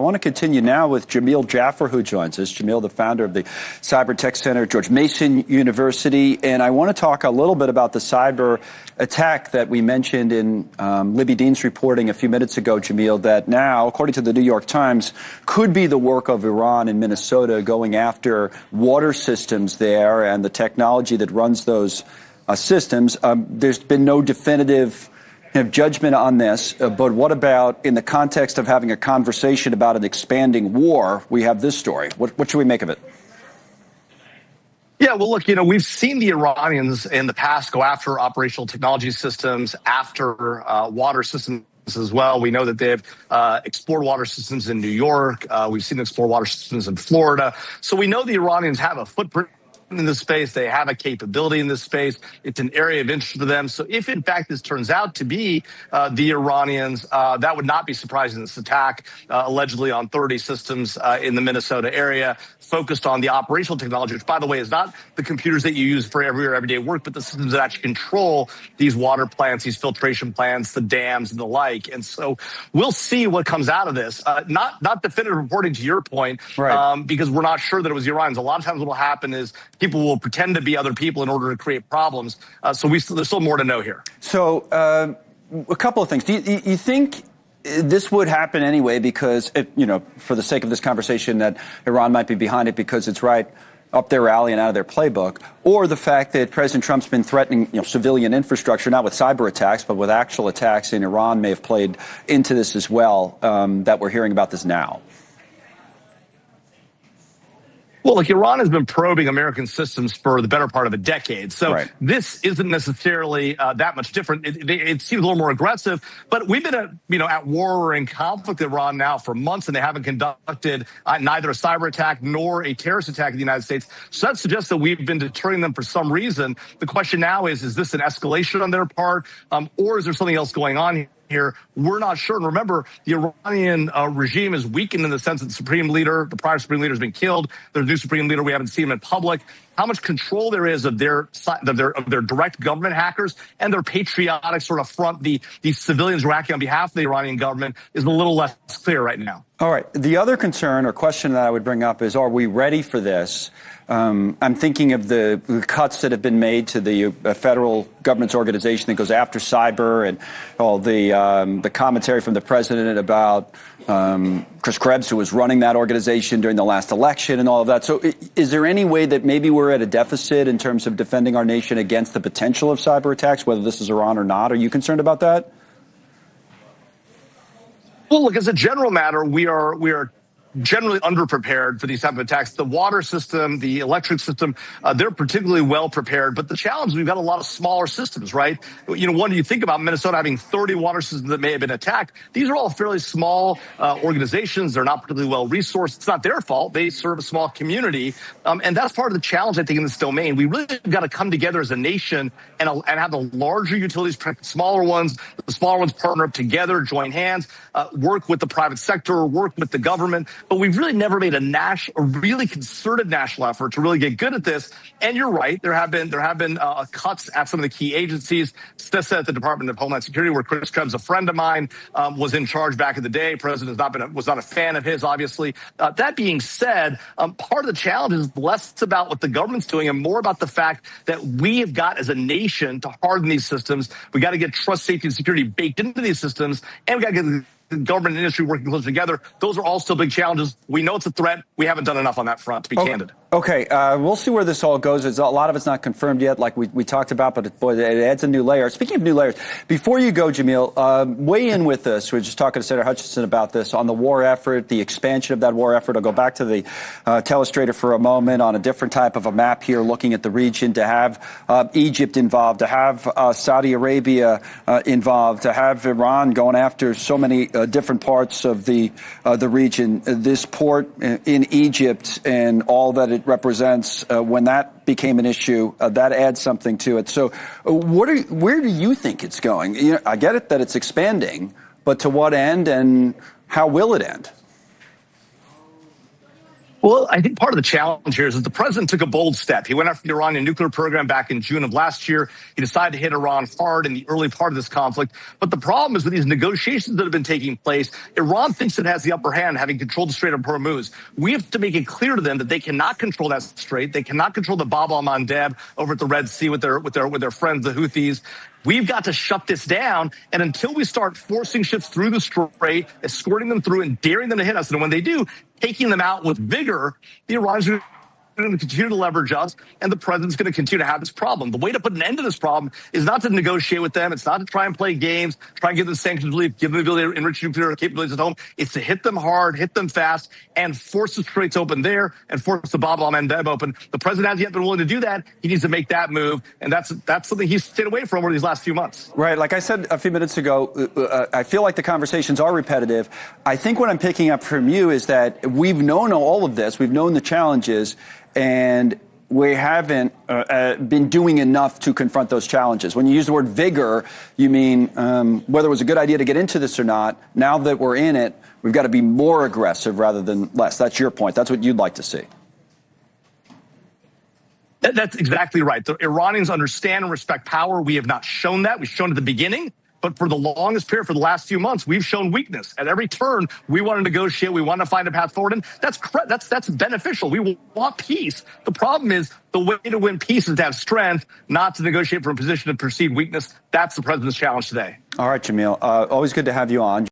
I want to continue now with Jamil Jaffer, who joins us. Jamil, the founder of the Cyber Tech Center at George Mason University. And I want to talk a little bit about the cyber attack that we mentioned in Libby Dean's reporting a few minutes ago, Jamil, that now, according to the New York Times, could be the work of Iran in Minnesota going after water systems there and the technology that runs those systems. There's been no definitive judgment on this, but what about in the context of having a conversation about an expanding war? We have this story. What should we make of it? Yeah, well, look, we've seen the Iranians in the past go after operational technology systems, after water systems as well. We know that they've explored water systems in New York. We've seen them explore water systems in Florida. So we know the Iranians have a footprint in this space. They have a capability in this space. It's an area of interest to them. So if, in fact, this turns out to be the Iranians, that would not be surprising. This attack allegedly on 30 systems in the Minnesota area focused on the operational technology, which, by the way, is not the computers that you use for everyday work, but the systems that actually control these water plants, these filtration plants, the dams, and the like. And so we'll see what comes out of this. Not definitive reporting, to your point, right, because we're not sure that it was the Iranians. A lot of times what will happen is people will pretend to be other people in order to create problems. So there's still more to know here. So a couple of things. Do you think this would happen anyway because, for the sake of this conversation, that Iran might be behind it because it's right up their alley and out of their playbook, or the fact that President Trump's been threatening civilian infrastructure, not with cyber attacks, but with actual attacks in Iran may have played into this as well, that we're hearing about this now? Well, look, Iran has been probing American systems for the better part of a decade. So right, this isn't necessarily that much different. It seems a little more aggressive, but we've been at war or in conflict with Iran now for months, and they haven't conducted neither a cyber attack nor a terrorist attack in the United States. So that suggests that we've been deterring them for some reason. The question now is this an escalation on their part, or is there something else going on here? We're not sure. And remember, the Iranian regime is weakened in the sense that the prior supreme leader has been killed. There's a new supreme leader. We haven't seen him in public. How much control there is of their direct government hackers and their patriotic sort of front, the civilians who are acting on behalf of the Iranian government, is a little less clear right now. All right. The other concern or question that I would bring up is, are we ready for this? I'm thinking of the cuts that have been made to the federal government's organization that goes after cyber, and all the commentary from the president about Chris Krebs, who was running that organization during the last election, and all of that. So is there any way that maybe we're at a deficit in terms of defending our nation against the potential of cyber attacks, whether this is Iran or not? Are you concerned about that? Well, look, as a general matter, we are generally underprepared for these type of attacks. The water system, the electric system, they're particularly well prepared. But the challenge, we've got a lot of smaller systems, right? When you think about Minnesota having 30 water systems that may have been attacked, these are all fairly small organizations. They're not particularly well resourced. It's not their fault. They serve a small community. And that's part of the challenge, I think, in this domain. We really got to come together as a nation and have the larger utilities protect the smaller ones. The smaller ones partner up together, join hands, work with the private sector, work with the government. But we've really never made a really concerted national effort to really get good at this. And you're right, there have been cuts at some of the key agencies. Stessa at the Department of Homeland Security, where Chris Krebs, a friend of mine, was in charge back in the day. President was not a fan of his, obviously. That being said, part of the challenge is less about what the government's doing and more about the fact that we have got, as a nation, to harden these systems. We got to get trust, safety, and security baked into these systems, and we got to get the government and industry working closely together. Those are all still big challenges. We know it's a threat. We haven't done enough on that front, to be candid. Okay, we'll see where this all goes. A lot of it's not confirmed yet, like we talked about, but it adds a new layer. Speaking of new layers, before you go, Jamil, weigh in with us. We're just talking to Senator Hutchinson about this, on the war effort, the expansion of that war effort. I'll go back to the telestrator for a moment on a different type of a map here, looking at the region, to have Egypt involved, to have Saudi Arabia involved, to have Iran going after so many different parts of the region. This port in Egypt and all that it represents, when that became an issue, that adds something to it. So where do you think it's going? I get it that it's expanding, but to what end, and how will it end? Well, I think part of the challenge here is that the president took a bold step. He went after the Iranian nuclear program back in June of last year. He decided to hit Iran hard in the early part of this conflict. But the problem is with these negotiations that have been taking place, Iran thinks it has the upper hand, having controlled the Strait of Hormuz. We have to make it clear to them that they cannot control that strait. They cannot control the Bab al-Mandeb over at the Red Sea with their friends, the Houthis. We've got to shut this down. And until we start forcing ships through the strait, escorting them through and daring them to hit us, and when they do, taking them out with vigor, the Iranians are going to continue to leverage us, and the president's going to continue to have this problem. The way to put an end to this problem is not to negotiate with them. It's not to try and play games, try and give them sanctions relief, give them the ability to enrich nuclear capabilities at home. It's to hit them hard, hit them fast, and force the straits open there and force the Bab al-Mandeb open. The president hasn't yet been willing to do that. He needs to make that move, and that's something he's stayed away from over these last few months. Right. Like I said a few minutes ago, I feel like the conversations are repetitive. I think what I'm picking up from you is that we've known all of this. We've known the challenges, and we haven't been doing enough to confront those challenges. When you use the word vigor, you mean whether it was a good idea to get into this or not. Now that we're in it, we've got to be more aggressive rather than less. That's your point. That's what you'd like to see. That's exactly right. The Iranians understand and respect power. We have not shown that. We've shown at the beginning. But for the longest period, for the last few months, we've shown weakness. At every turn, we want to negotiate. We want to find a path forward. And that's beneficial. We want peace. The problem is the way to win peace is to have strength, not to negotiate from a position of perceived weakness. That's the president's challenge today. All right, Jamil. Always good to have you on.